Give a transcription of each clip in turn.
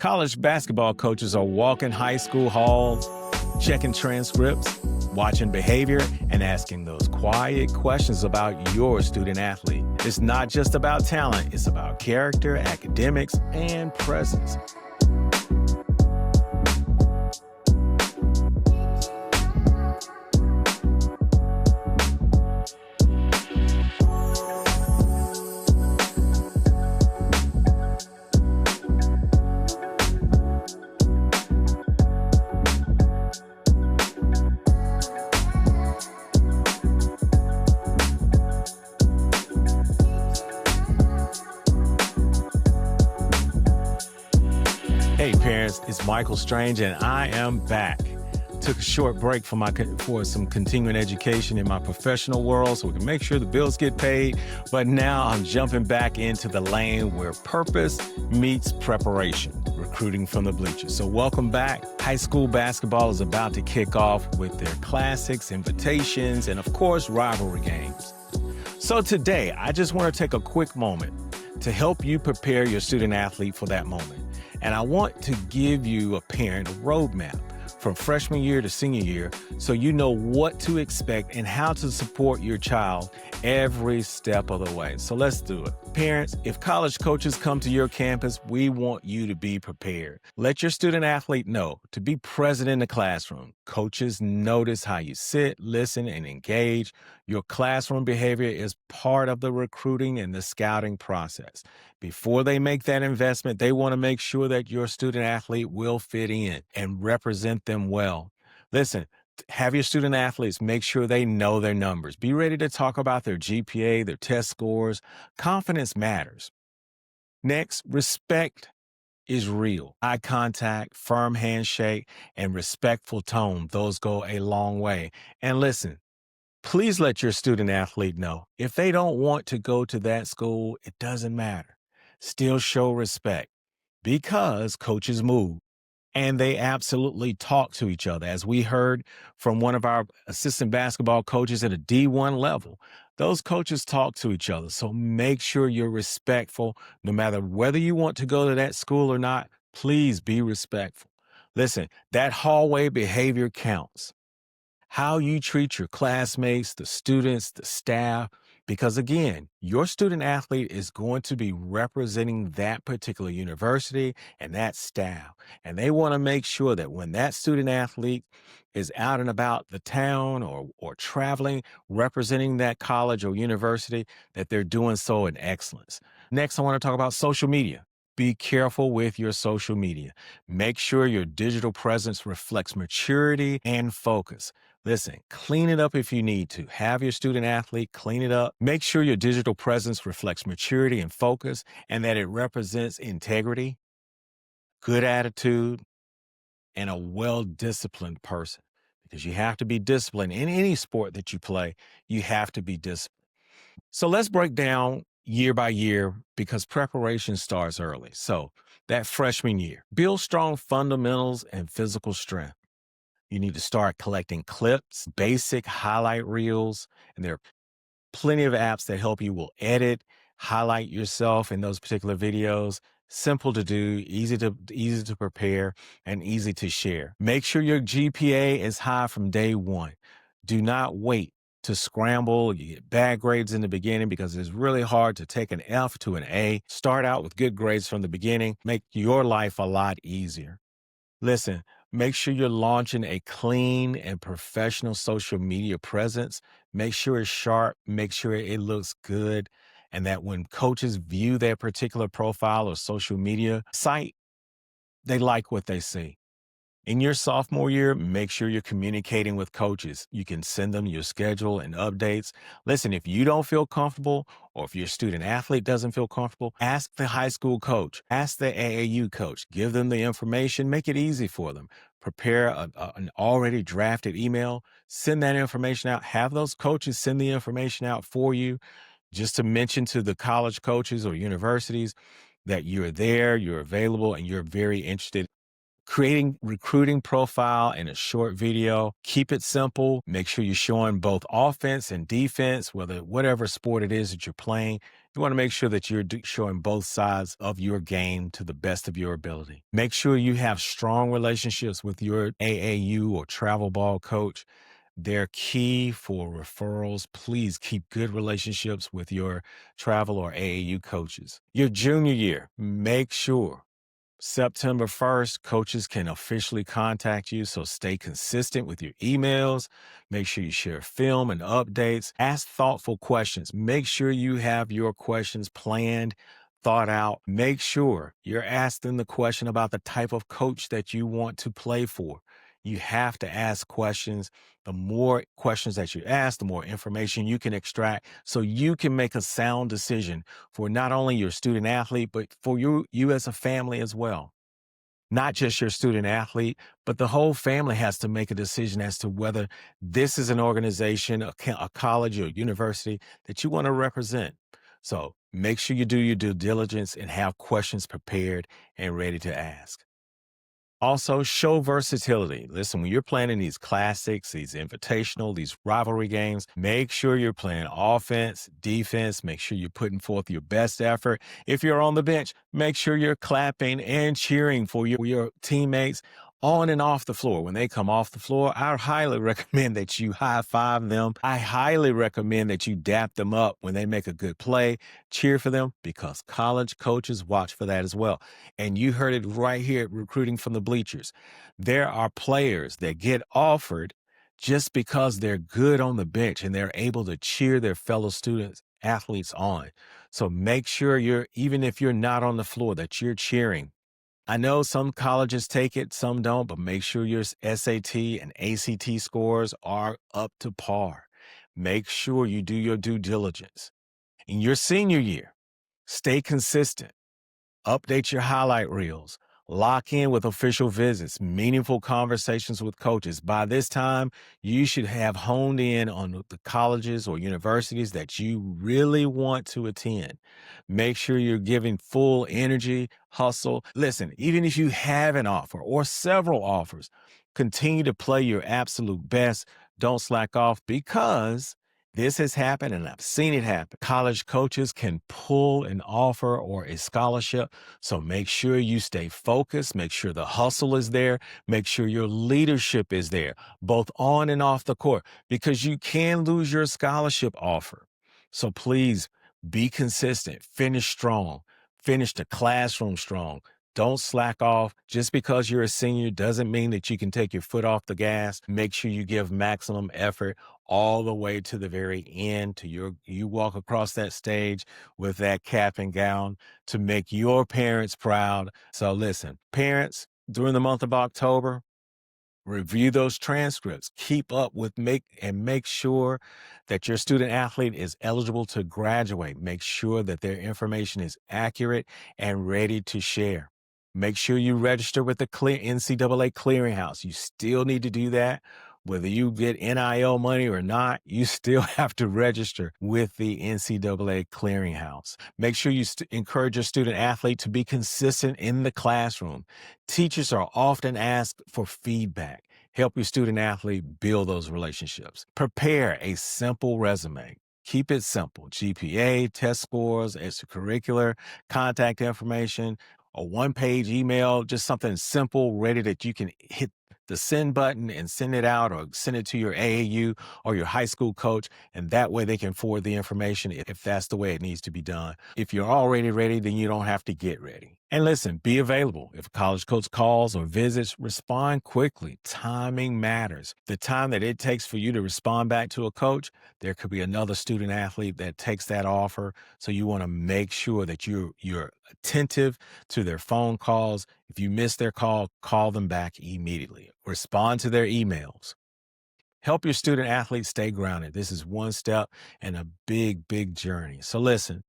College basketball coaches are walking high school halls, checking transcripts, watching behavior, and asking those quiet questions about your student athlete. It's not just about talent, it's about character, academics, and presence. Hey parents, it's Michael Strange and I am back. Took a short break for some continuing education in my professional world so we can make sure the bills get paid. But now I'm jumping back into the lane where purpose meets preparation, recruiting from the bleachers. So welcome back. High school basketball is about to kick off with their classics, invitations, and of course, rivalry games. So today, I just want to take a quick moment to help you prepare your student athlete for that moment. And I want to give you a parent a roadmap from freshman year to senior year so you know what to expect and how to support your child every step of the way. So let's do it. Parents, if college coaches come to your campus, we want you to be prepared. Let your student athlete know to be present in the classroom. Coaches notice how you sit, listen, and engage. Your classroom behavior is part of the recruiting and the scouting process. Before they make that investment, they want to make sure that your student athlete will fit in and represent them well. Listen, have your student athletes make sure they know their numbers. Be ready to talk about their GPA, their test scores. Confidence matters. Next, respect is real. Eye contact, firm handshake, and respectful tone, those go a long way. And listen, please let your student athlete know if they don't want to go to that school, it doesn't matter. Still show respect because coaches move and they absolutely talk to each other. As we heard from one of our assistant basketball coaches at a D1 level, those coaches talk to each other. So make sure you're respectful no matter whether you want to go to that school or not. Please be respectful. Listen, that hallway behavior counts. How you treat your classmates, the students, the staff, because again, your student athlete is going to be representing that particular university and that staff. And they want to make sure that when that student athlete is out and about the town or traveling, representing that college or university, that they're doing so in excellence. Next, I want to talk about social media. Be careful with your social media. Make sure your digital presence reflects maturity and focus. Listen, clean it up if you need to. Have your student athlete clean it up. Make sure your digital presence reflects maturity and focus and that it represents integrity, good attitude, and a well-disciplined person. Because you have to be disciplined in any sport that you play. You have to be disciplined. So let's break down year by year because preparation starts early. So that freshman year, build strong fundamentals and physical strength. You need to start collecting clips, basic highlight reels, and there are plenty of apps that help you will edit, highlight yourself in those particular videos. Simple to do, easy to prepare, and easy to share. Make sure your GPA is high from day one. Do not wait to scramble. You get bad grades in the beginning because it's really hard to take an F to an A. Start out with good grades from the beginning. Make your life a lot easier. Listen, make sure you're launching a clean and professional social media presence. Make sure it's sharp, make sure it looks good, and that when coaches view their particular profile or social media site, they like what they see. In your sophomore year, make sure you're communicating with coaches. You can send them your schedule and updates. Listen, if you don't feel comfortable or if your student athlete doesn't feel comfortable, ask the high school coach, ask the AAU coach, give them the information, make it easy for them. Prepare an already drafted email, send that information out, have those coaches send the information out for you just to mention to the college coaches or universities that you're there, you're available, and you're very interested. Creating recruiting profile in a short video. Keep it simple. Make sure you're showing both offense and defense, whatever sport it is that you're playing. You want to make sure that you're showing both sides of your game to the best of your ability. Make sure you have strong relationships with your AAU or travel ball coach. They're key for referrals. Please keep good relationships with your travel or AAU coaches. Your junior year, make sure September 1st, coaches can officially contact you, so stay consistent with your emails. Make sure you share film and updates. Ask thoughtful questions. Make sure you have your questions planned, thought out. Make sure you're asking the question about the type of coach that you want to play for. You have to ask questions. The more questions that you ask, the more information you can extract so you can make a sound decision for not only your student athlete, but for you as a family as well. Not just your student athlete, but the whole family has to make a decision as to whether this is an organization, a college or university that you want to represent. So make sure you do your due diligence and have questions prepared and ready to ask. Also, show versatility. Listen, when you're playing in these classics, these invitational, these rivalry games, make sure you're playing offense, defense, make sure you're putting forth your best effort. If you're on the bench, make sure you're clapping and cheering for your teammates on and off the floor. When they come off the floor, I highly recommend that you high five them. I highly recommend that you dap them up when they make a good play, cheer for them, because college coaches watch for that as well. And you heard it right here at Recruiting from the Bleachers. There are players that get offered just because they're good on the bench and they're able to cheer their fellow students, athletes on. So make sure even if you're not on the floor, that you're cheering. I know some colleges take it, some don't, but make sure your SAT and ACT scores are up to par. Make sure you do your due diligence. In your senior year, stay consistent. Update your highlight reels. Lock in with official visits, meaningful conversations with coaches. By this time, you should have honed in on the colleges or universities that you really want to attend. Make sure you're giving full energy, hustle. Listen, even if you have an offer or several offers, continue to play your absolute best. Don't slack off, because this has happened and I've seen it happen. College coaches can pull an offer or a scholarship. So make sure you stay focused. Make sure the hustle is there. Make sure your leadership is there, both on and off the court, because you can lose your scholarship offer. So please be consistent, finish strong, finish the classroom strong. Don't slack off. Just because you're a senior doesn't mean that you can take your foot off the gas. Make sure you give maximum effort all the way to the very end, to you walk across that stage with that cap and gown to make your parents proud. So listen, parents, during the month of October, review those transcripts. Keep up with make sure that your student athlete is eligible to graduate. Make sure that their information is accurate and ready to share. Make sure you register with the NCAA clearinghouse. You still need to do that. Whether you get NIL money or not, you still have to register with the NCAA clearinghouse. Make sure you encourage your student athlete to be consistent in the classroom. Teachers are often asked for feedback. Help your student athlete build those relationships. Prepare a simple resume. Keep it simple. GPA, test scores, extracurricular, contact information, a one-page email, just something simple, ready that you can hit the send button and send it out, or send it to your AAU or your high school coach, and that way they can forward the information if that's the way it needs to be done. If you're already ready, then you don't have to get ready. And listen, be available. If a college coach calls or visits, respond quickly. Timing matters. The time that it takes for you to respond back to a coach, there could be another student athlete that takes that offer. So you want to make sure that you're attentive to their phone calls. If you miss their call them back immediately. Respond to their emails. Help your student athletes stay grounded. This is one step in a big, big journey. So listen,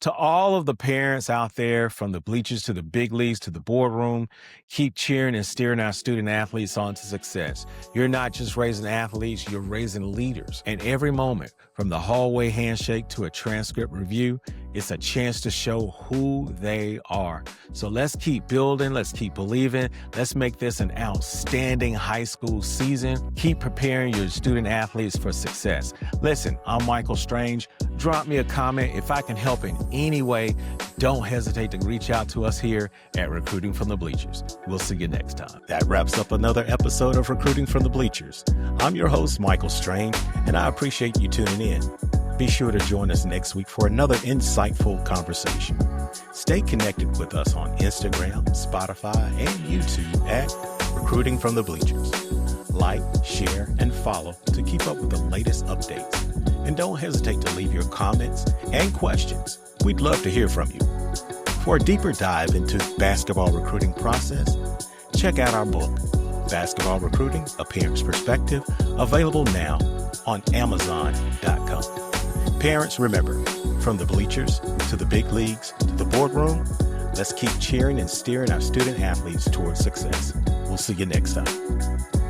to all of the parents out there, from the bleachers to the big leagues to the boardroom, keep cheering and steering our student athletes on to success. You're not just raising athletes, you're raising leaders. And every moment, from the hallway handshake to a transcript review, It's a chance to show who they are. So let's keep building. Let's keep believing. Let's make this an outstanding high school season. Keep preparing your student athletes for success. Listen, I'm Michael Strange. Drop me a comment. If I can help in any way, don't hesitate to reach out to us here at Recruiting from the Bleachers. We'll see you next time. That wraps up another episode of Recruiting from the Bleachers. I'm your host, Michael Strange, and I appreciate you tuning in. Be sure to join us next week for another insightful conversation. Stay connected with us on Instagram, Spotify, and YouTube at Recruiting from the Bleachers. Like, share, and follow to keep up with the latest updates. And don't hesitate to leave your comments and questions. We'd love to hear from you. For a deeper dive into basketball recruiting process, check out our book, Basketball Recruiting, A Parent's Perspective, available now on Amazon.com. Parents, remember, from the bleachers to the big leagues to the boardroom, let's keep cheering and steering our student athletes towards success. We'll see you next time.